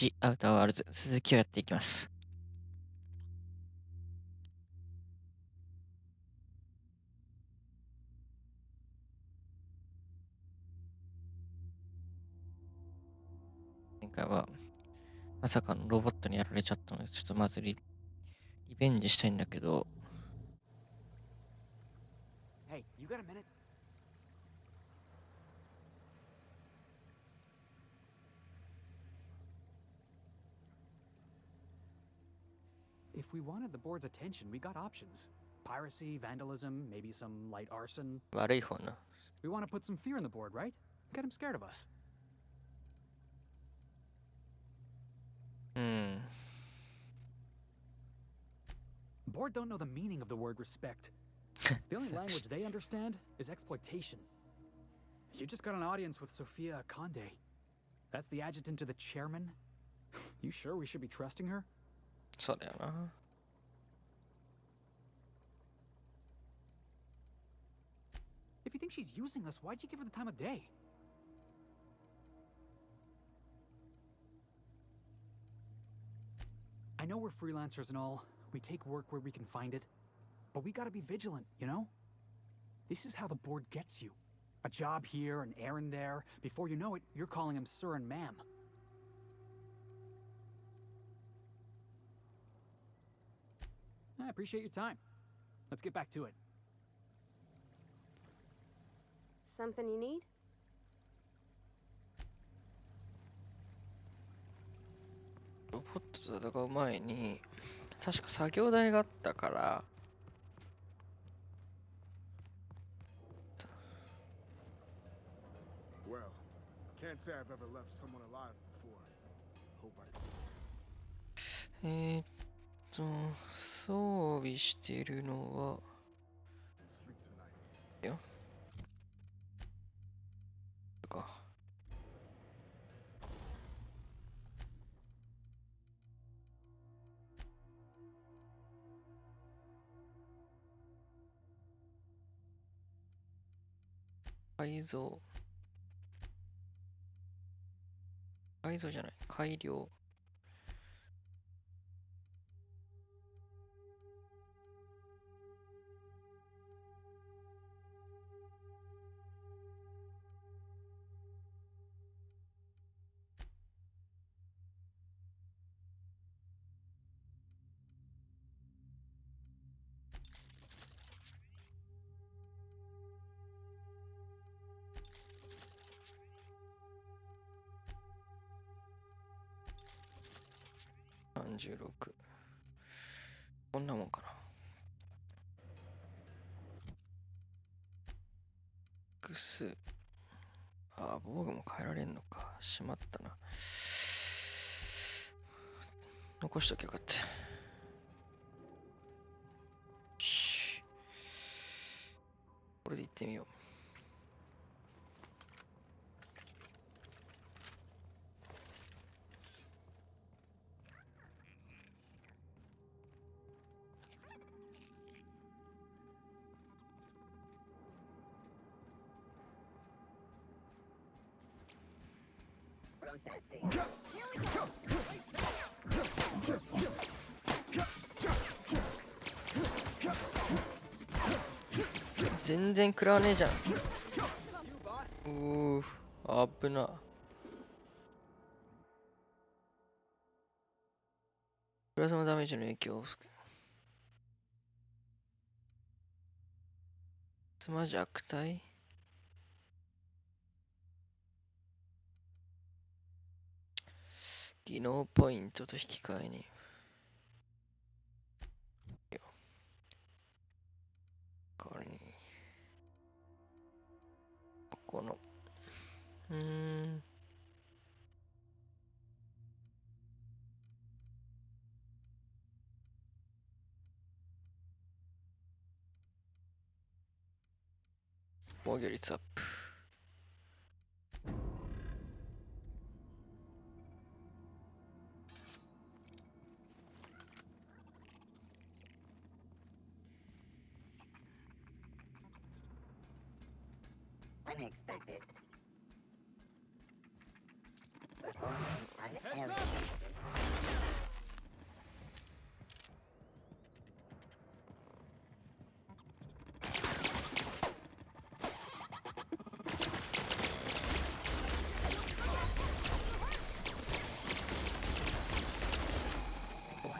1アウターワールズ続きをやっていきます。前回はまさかのロボットにやられちゃったので、ちょっとまずリベンジしたいんだけど、Hey, you got a minute? If we wanted the board's attention, we got options. Piracy, vandalism, maybe some light arson. 悪い方な。We want to put some fear in the board, right? Get him scared of us. Board don't know the meaning of the word respect. The only language they understand is exploitation. You just got an audience with Sophia Conde. That's the adjutant to the chairman? You sure we should be trusting her? そうだよな。If you think she's using us, why'd you give her the time of day? I know we're freelancers and all. We take work where we can find it. But we gotta be vigilant, you know? This is how the board gets you. A job here, an errand there. Before you know it, you're calling him sir and ma'am. I appreciate your time. Let's get back to it. Something you need? ロボットと戦う前に、確か作業台があったから、Well, can't say I've ever left someone alive before. Hope I 装備しているのは、can sleep tonight. よ。か。改造じゃない、改良。36。こんなもんかな。複数。防具も変えられんのか。しまったな。残しときゃよかった。これで行ってみよう。全然食らわねえじゃん。危な。プラズマダメージの影響をつま弱体技能ポイントと引き換えに。代わりに。ここの。防御率アップ。Unexpected. Performing an area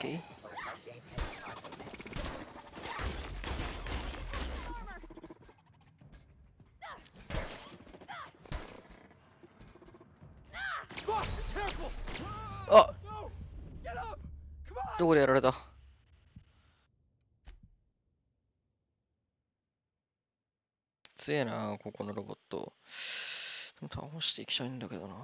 OK。あ、どこでやられた？強えな、ここのロボット。でも倒していきたいんだけどな。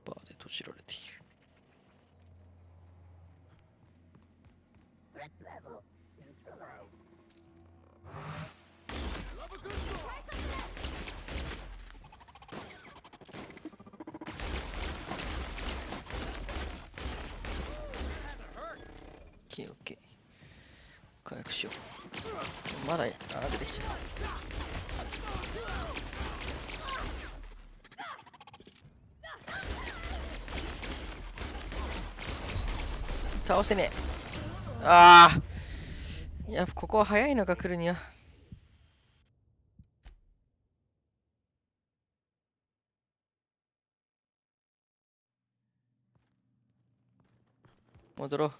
バーで閉じられている。オッケー。回復しよう。まだ出てきてる。倒せねえ。ああ。いや、ここは早いのが来るには。戻ろう。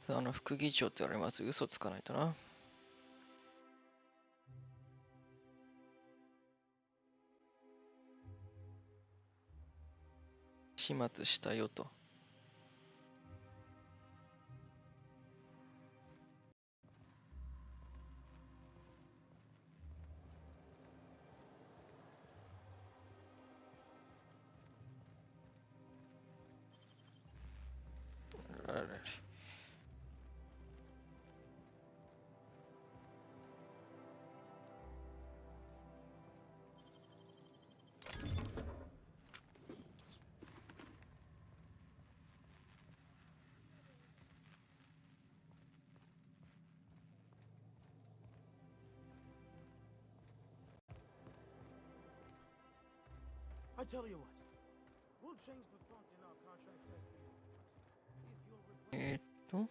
さあ、副議長って言われます。嘘つかないとな。始末したよと。あららら。I tell you what, we'll change the font in our contracts as we request. If you'll replace と。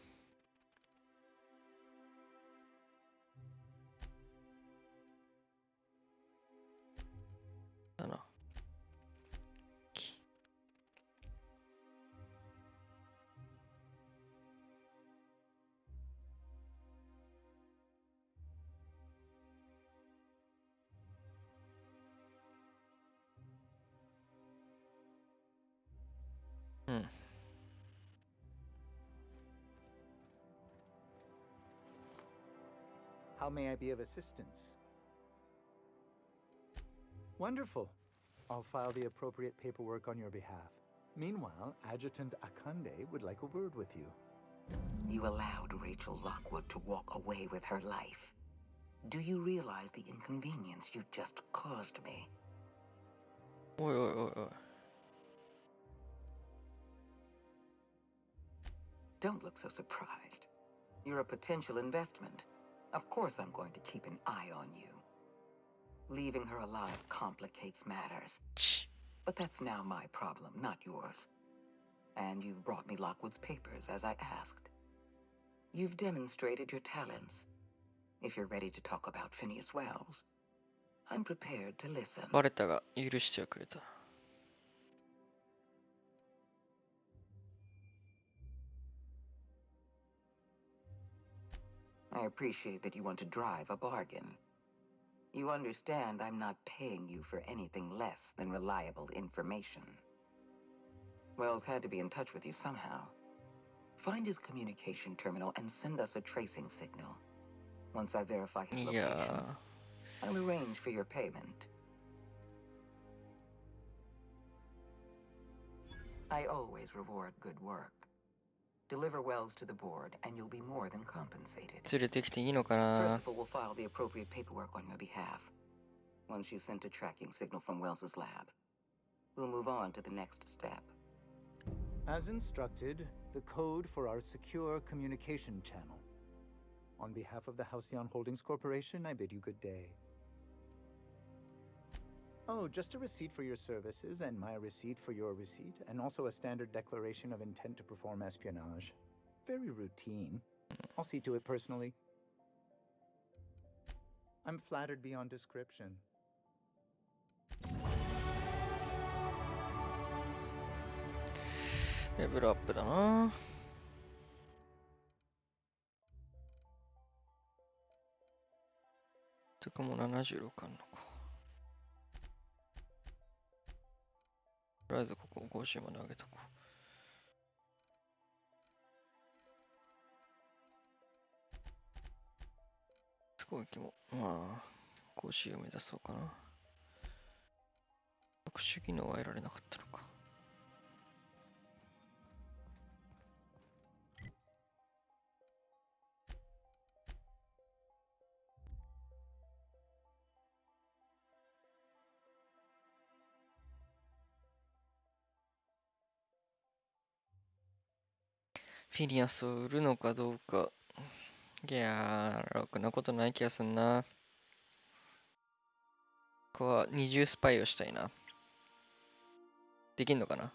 だな。うん。How may I be of assistance? Wonderful. I'll file the appropriate paperwork on your behalf. Meanwhile, Adjutant Akande would like a word with you. You allowed Rachel Lockwood to walk away with her life. Do you realize the inconvenience you just caused me? おいおいおいおい。Don't look so surprised. You're a potential investment. Of course I'm going to keep an eye on you. Leaving her alive complicates matters. ち But that's now my problem, not yours. And you've brought me Lockwood's papers, as I asked. You've demonstrated your talents. If you're ready to talk about Phineas Wells, I'm prepared to listen. バレたが許してはくれた。I appreciate that you want to drive a bargain. You understand I'm not paying you for anything less than reliable information. Wells had to be in touch with you somehow. Find his communication terminal and send us a tracing signal. Once I verify his い location, や I'll arrange for your payment. I always reward good work. Deliver Wells to the board, and you'll be more than compensated. 連れてきていいのかな Percival will file the appropriate paperwork on your behalf. Once you sent a tracking signal from Wells's lab, we'll move on to the next step. As instructed, the code for our secure communication channel. On behalf of the Halcyon Holdings Corporation, I bid you good day. Oh, just a receipt for your services and my receipt for your receipt, and also a standard declaration of intent to perform espionage. Very routine. I'll see to it personally. I'm flattered beyond description. レベルアップだな。てかもう76あんのか。とりあえずここを50まで上げとこう。攻撃もまあ50を目指そうかな。特殊技能は得られなかったのか。フィリアスを売るのかどうか。いやー、ろくなことない気がすんな。ここは二重スパイをしたいな。できんのかな。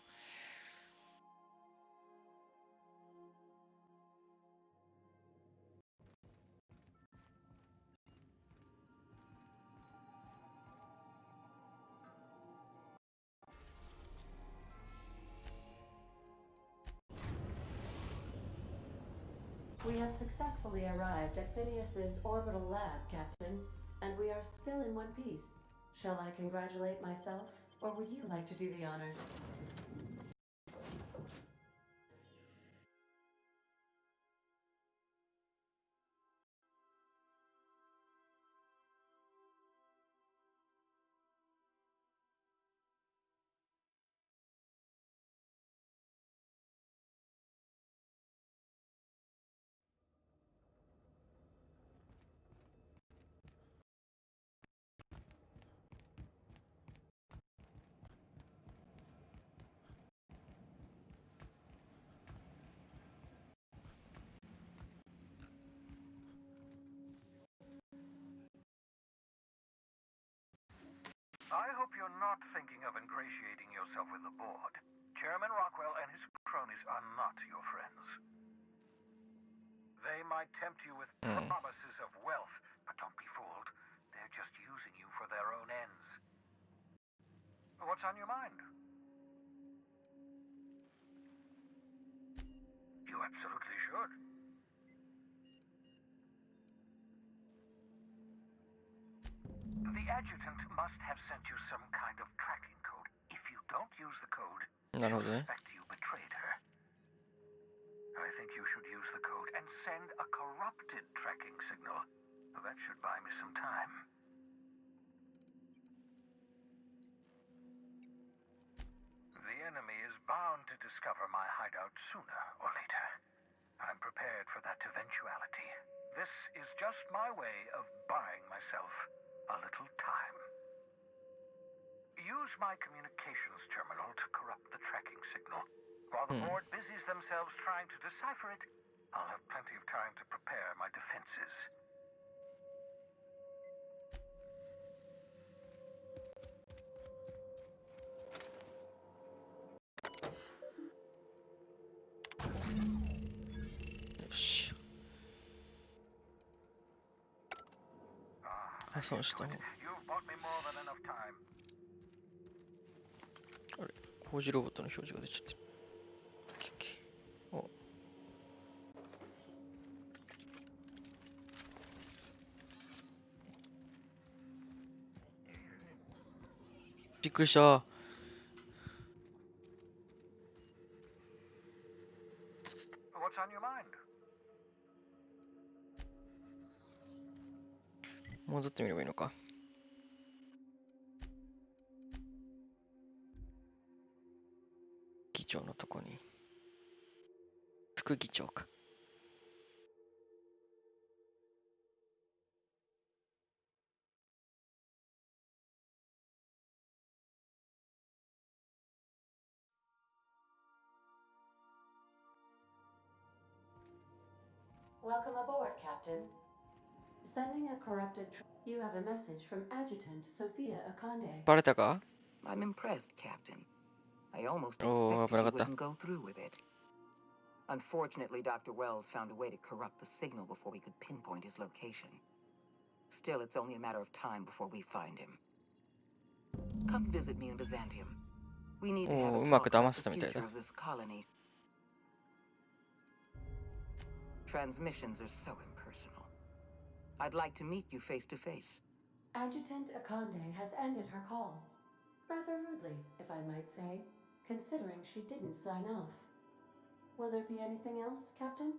We have successfully arrived at Phineas's orbital lab, Captain, and we are still in one piece. Shall I congratulate myself, or would you like to do the honors? I hope you're not thinking of ingratiating yourself with the board. Chairman Rockwell and his cronies are not your friends. They might tempt you with promises of wealth, but don't be fooled. They're just using you for their own ends. What's on your mind? You absolutely should. The adjutant must have sent you some kind of tracking code. If you don't use the code, なるほど she'll ね。 suspect you betrayed her. I think you should use the code and send a corrupted tracking signal. That should buy me some time. The enemy is bound to discover my hideout sooner or later. I'm prepared for that eventuality. This is just my way of buying myself a little time. Use my communications terminal to corrupt the tracking signal. While the board busies themselves trying to decipher it, I'll have plenty of time to prepare my defenses. Ah, so it's done. You've bought me more than enough time. あれ、工事ロボットの表示が出ちゃってる。オッケーオッケー。お。びっくりした。ってみればいいのか。議長のとこに。副議長か。Welcome aboard, Captain. Sending a corrupted. You have a message from Adjutant Sophia Akande. バレたか？ I'm impressed, Captain. I almost Oh, expected you berkata. wouldn't go through with it. Unfortunately, Dr. Wells found a way to corrupt the signal before we could pinpoint his location. Still, it's only a matter of time before we find him. Come visit me in Byzantium. We need to have a うまく talk 騙 about せ the たみたい future だ。 of this colony. Transmissions are so impersonal. I'd like to meet you face to face. Adjutant Akande has ended her call. Rather rudely, if I might say, considering she didn't sign off. Will there be anything else, Captain?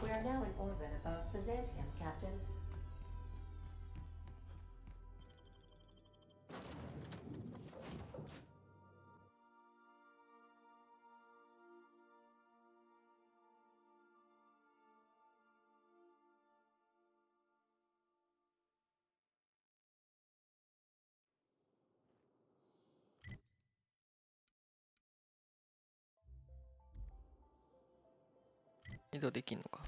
We are now in orbit above Byzantium, Captain.移動できんのか。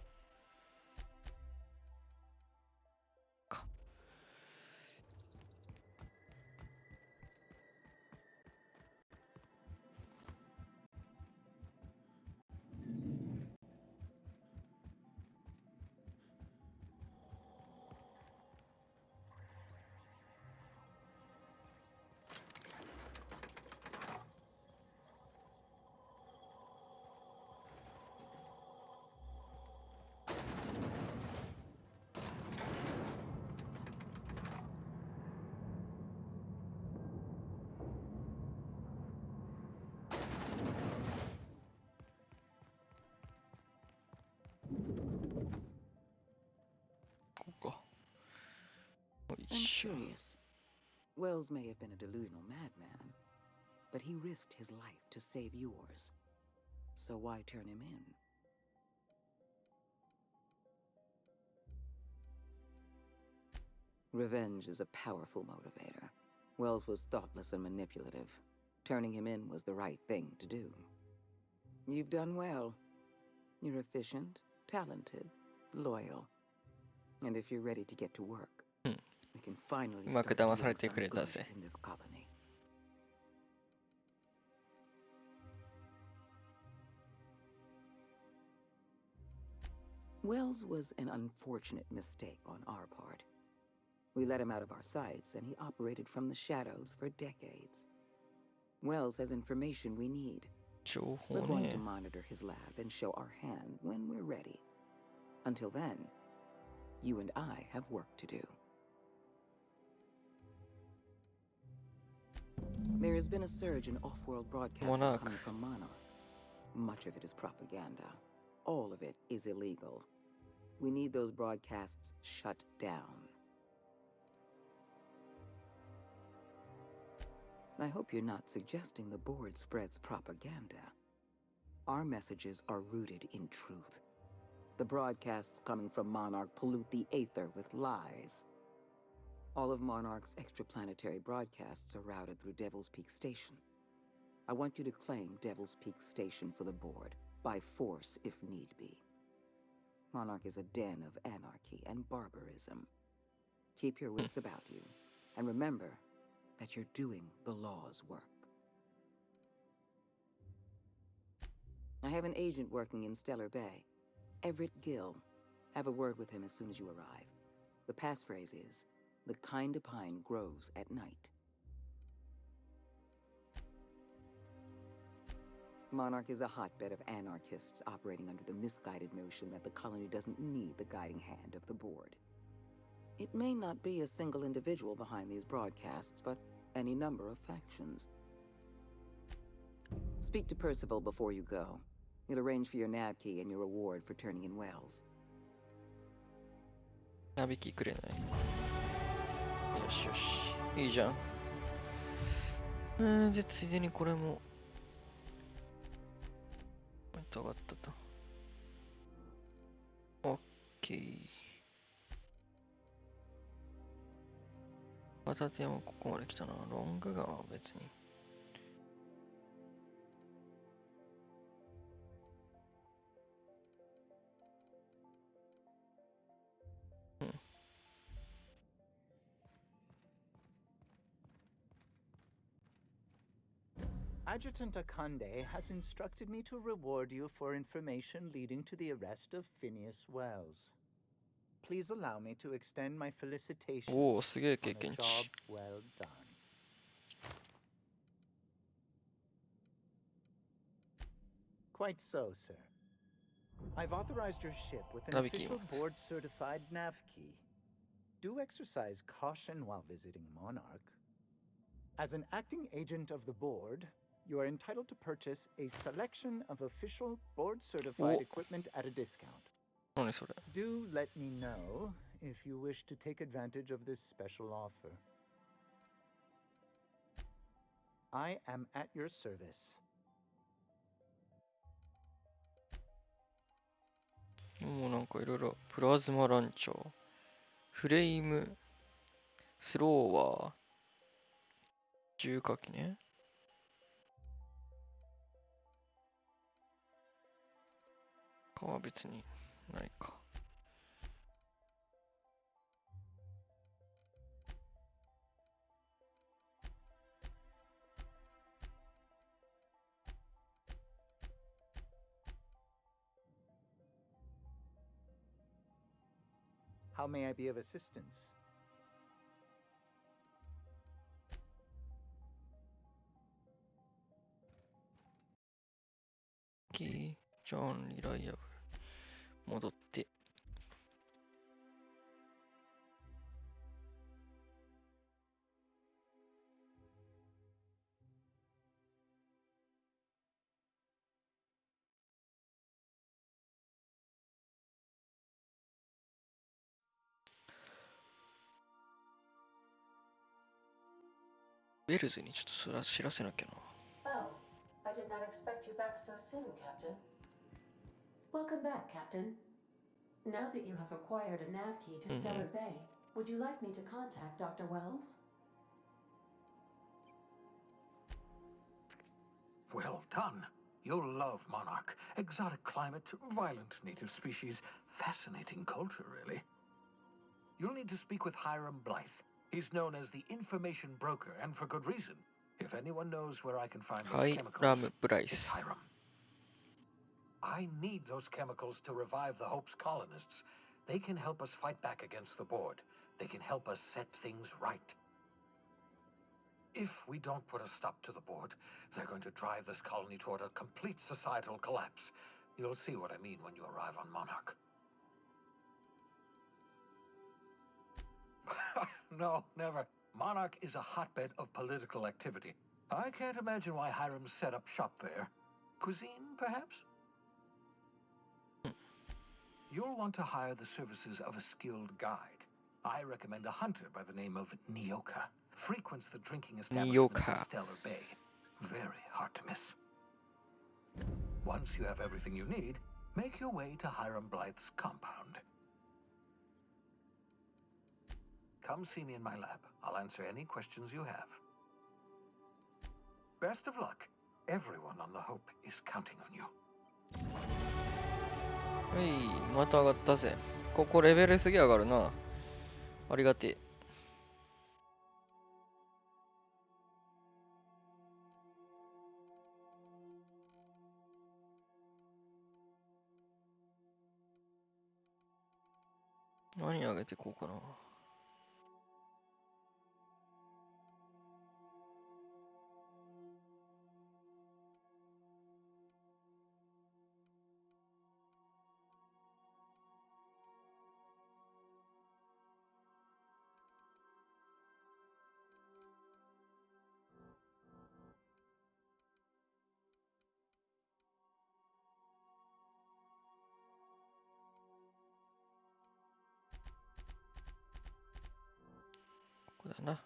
I'm curious. Wells may have been a delusional madman, but he risked his life to save yours. So why turn him in? Revenge is a powerful motivator. Wells was thoughtless and manipulative. Turning him in was the right thing to do. You've done well. You're efficient, talented, loyal. And if you're ready to get to work, we can finally うまく start 騙され doing て some くれた good ぜ。 in this colony. Wells was an unfortunate mistake on our part. We let him out of our sights, and he operated from the shadows for decades. Wells has information we need. 情 We're 報 going to ね。 monitor his lab and show our hand when we're ready. Until then, you and I have work to do. There has been a surge in off-world broadcasting Monarch. coming from Monarch. Much of it is propaganda. All of it is illegal. We need those broadcasts shut down. I hope you're not suggesting the board spreads propaganda. Our messages are rooted in truth. The broadcasts coming from Monarch pollute the aether with lies. All of Monarch's extraplanetary broadcasts are routed through Devil's Peak Station. I want you to claim Devil's Peak Station for the board, by force if need be. Monarch is a den of anarchy and barbarism. Keep your wits about you, and remember that you're doing the law's work. I have an agent working in Stellar Bay. Everett Gill. Have a word with him as soon as you arrive. The passphrase is, "The kind of pine grows at night." Monarch is a hotbed of anarchists operating under the misguided notion that the colony doesn't need the guiding hand of the board. It may not be a single individual behind these broadcasts, but any number of factions. Speak to Percival before you go. He'll arrange for your nav key and your reward for turning in Wells. ナビキくれない。よしよし。いいじゃん。で、ついでにこれも。ポイント上がったと。オッケー。片手もここまで来たな。ロングガンは別に。Adjutant Akande has instructed me to reward you for information leading to the arrest of Phineas Wells. Please allow me to extend my felicitations おお、すげえ on 経 a 験 job 値。 well done. Quite so, sir. I've authorized your ship with an Nav official key. board-certified nav key. Do exercise caution while visiting Monarch. As an acting agent of the board, you are entitled to purchase a selection of official board-certified Oh. equipment at a discount. 何それ。 Do let me know if you wish to take advantage of this special offer. I am at your service. もうなんかいろいろ。プラズマランチャー。フレーム。スローワー。重火器ね。かは別にないか。How may I be of assistance? キー、ジョン・リライアブル。戻って。ベルズにちょっとそれは知らせなきゃな。Oh, I did not expect you back so soon, Captain. Welcome back, Captain. Now that you have acquired a nav key to Stellar Bay, would you like me to contact Dr. Wells? Well done. You'll love Monarch. Exotic climate, violent native species, fascinating culture, really. You'll need to speak with Hiram Blythe. He's known as the information broker, and for good reason. If anyone knows where I can find those はい、chemicals, ラム・ブライ it's ス。 Hiram. I need those chemicals to revive the Hope's colonists. They can help us fight back against the board. They can help us set things right. If we don't put a stop to the board, they're going to drive this colony toward a complete societal collapse. You'll see what I mean when you arrive on Monarch. No, never. Monarch is a hotbed of political activity. I can't imagine why Hiram set up shop there. Cuisine, perhaps? You'll want to hire the services of a skilled guide. I recommend a hunter by the name of Nyoka. Frequents the drinking establishments Nyoka. in Stellar Bay. Very hard to miss. Once you have everything you need, make your way to Hiram Blythe's compound. Come see me in my lab. I'll answer any questions you have. Best of luck. Everyone on the Hope is counting on you. はい、また上がったぜ。ここレベルすげえ上がるな。ありがてえ。何上げてこうかな。こだな。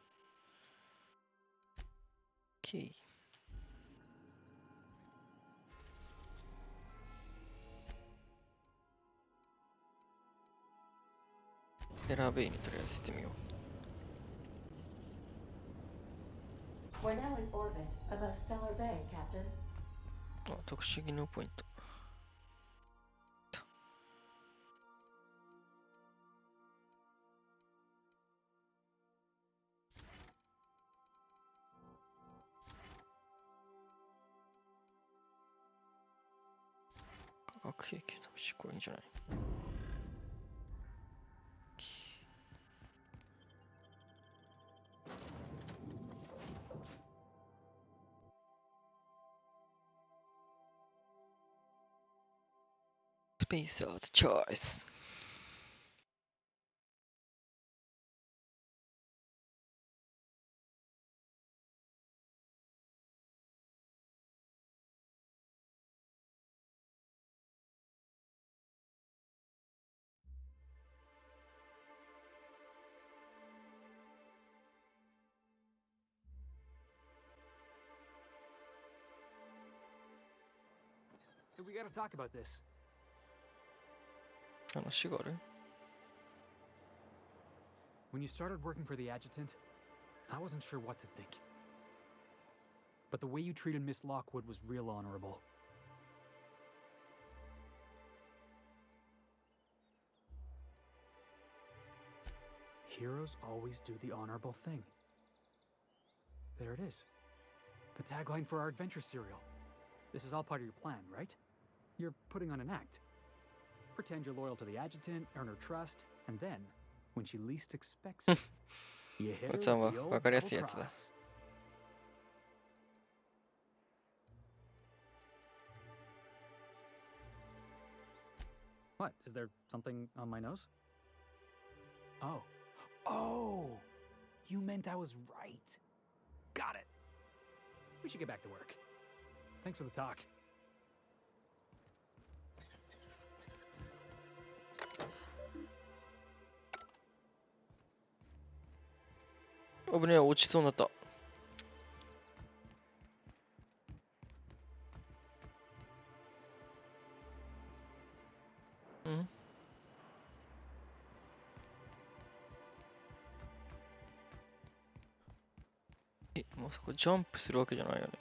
OK。エラーベイにとりあえず行ってみよ We're now in orbit above Stellar Bay, Captain. う。あ、特殊技能ポイント。化学兵器の試し、これいいんじゃない？スペーサーズチョイス。We gotta talk about this. 話がある？ When you started working for the adjutant, I wasn't sure what to think. But the way you treated Miss Lockwood was real honorable. Heroes always do the honorable thing. There it is. The tagline for our adventure serial. This is all part of your plan, right? You're putting on an act. Pretend you're loyal to the adjutant, earn her trust, and then, when she least expects it, you hit her with the old double cross. What? Is there something on my nose? Oh. Oh! You meant I was right. Got it. We should get back to work. Thanks for the talk. 危ねえ、落ちそうになった。ん？え、まさかジャンプするわけじゃないよね。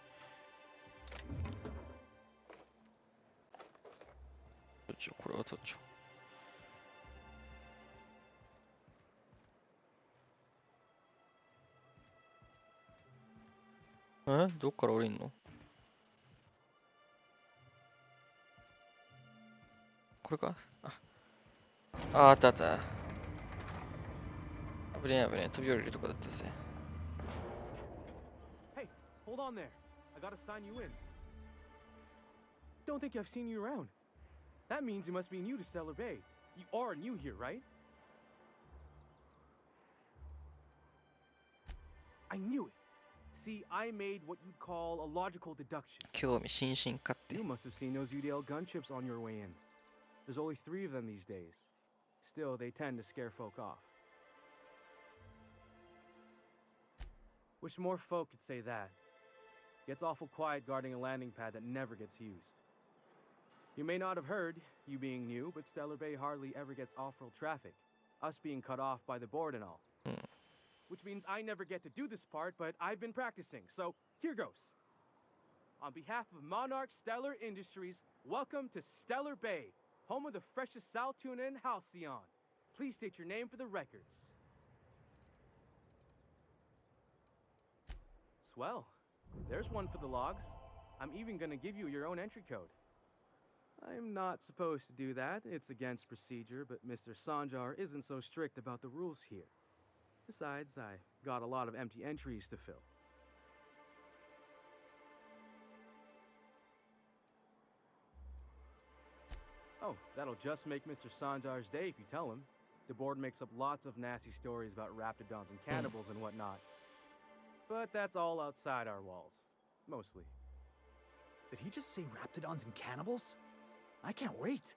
これはどっち？どっから降りんの？これか？あったあった。危ねえ危ねえ、飛び降りるとこだったぜ。Hey, hold on there. I gotta sign you in. Don't think I've seen you around. That means you must be new to Stellar Bay. You are new here, right? I knew it. See, I made what you'd call a logical deduction. 興味津々かって。 You must have seen those UDL gunships on your way in. There's only 3 of them these days. Still, they tend to scare folk off. Wish more folk could say that. Gets awful quiet guarding a landing pad that never gets used. You may not have heard, you being new, but Stellar Bay hardly ever gets off-world traffic. Us being cut off by the board and all. Which means I never get to do this part, but I've been practicing, so here goes. On behalf of Monarch Stellar Industries, welcome to Stellar Bay, home of the freshest sal tuna in Halcyon. Please state your name for the records. Swell. There's one for the logs. I'm even gonna give you your own entry code. I'm not supposed to do that. It's against procedure, but Mr. Sanjar isn't so strict about the rules here. Besides, I got a lot of empty entries to fill. Oh, that'll just make Mr. Sanjar's day if you tell him. The board makes up lots of nasty stories about raptidons and cannibals and whatnot. But that's all outside our walls. Mostly. Did he just say raptidons and cannibals? I can't wait.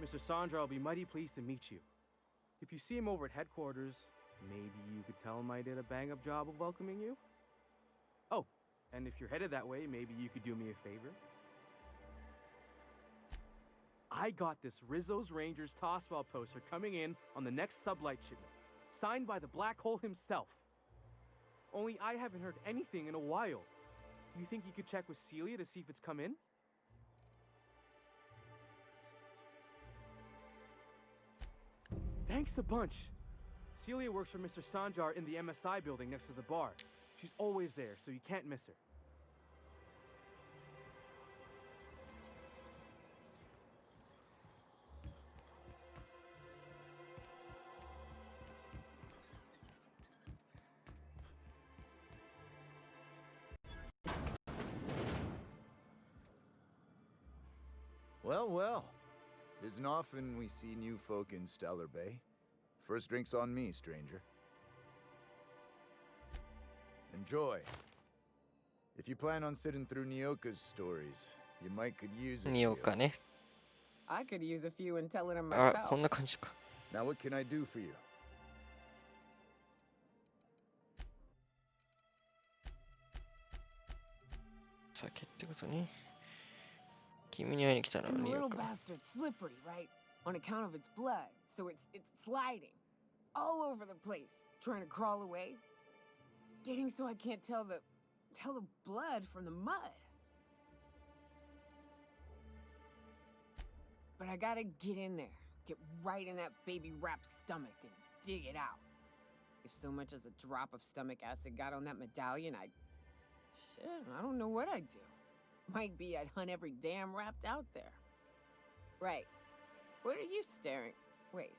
Mr. Sandra will be mighty pleased to meet you. If you see him over at headquarters, maybe you could tell him I did a bang-up job of welcoming you? Oh, and if you're headed that way, maybe you could do me a favor? I got this Rizzo's Rangers tossball poster coming in on the next sublight shipment, signed by the Black Hole himself. Only I haven't heard anything in a while. You think you could check with Celia to see if it's come in? Thanks a bunch. Celia works for Mr. Sanjar in the MSI building next to the bar. She's always there, so you can't miss her. Well, well. Isn't often we see new folk in Stellar Bay. First drink's on me, stranger. Enjoy. If you plan on sitting through Nyoka's stories, you might could use a におか few. ね。 I could use a few and tell it あら、こ myself. んな感じか。 Now what can I do for you? 酒ってことね。君に会いに来たのは And the ニ little オか。 bastard's slippery, right? On account of its blood. So it's sliding. All over the place. Trying to crawl away. Getting so I can't tell the blood from the mud. But I gotta get in there. Get right in that baby wrapped stomach and dig it out. If so much as a drop of stomach acid got on that medallion, shit, I don't know what I'd do. Might be I'd hunt every damn wrapped out there. Right. What are you staring? Wait.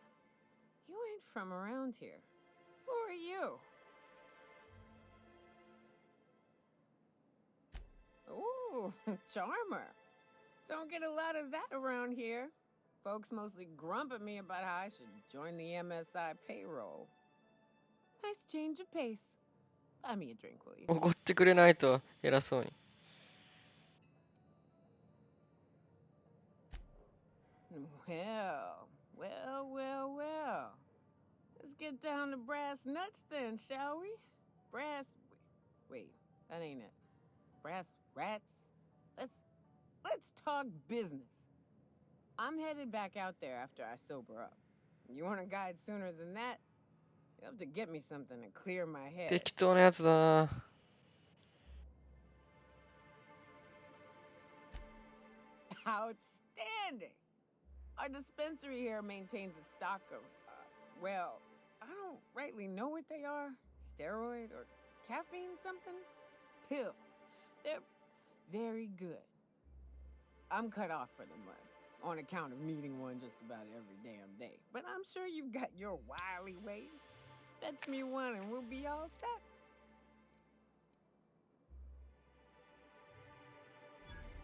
You ain't from around here. Who are you? Ooh, charmer. Don't get a lot of that around here. Folks mostly grump at me about how I should join the MSI payroll. Nice change of pace. Buy me a drink, will you? おごってくれないと偉そうに。 Well. Let's get down to brass nuts then, shall we? Wait, that ain't it. Brass rats? Let's talk business. I'm headed back out there after I sober up. You want a guide sooner than that? You'll have to get me something to clear my head. 適当なやつだな。 Outstanding! Our dispensary here maintains a stock of, well, I don't rightly know what they are. Steroid or caffeine somethings? Pills. They're very good. I'm cut off for the month on account of needing one just about every damn day. But I'm sure you've got your wily ways. Fetch me one and we'll be all set.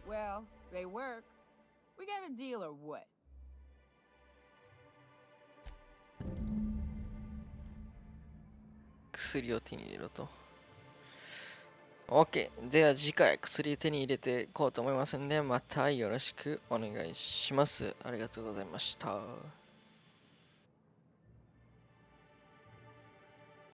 Well, they work. We got a deal or what? 薬を手に入れろと。OK。では次回薬手に入れていこうと思いますので、またよろしくお願いします。ありがとうございました。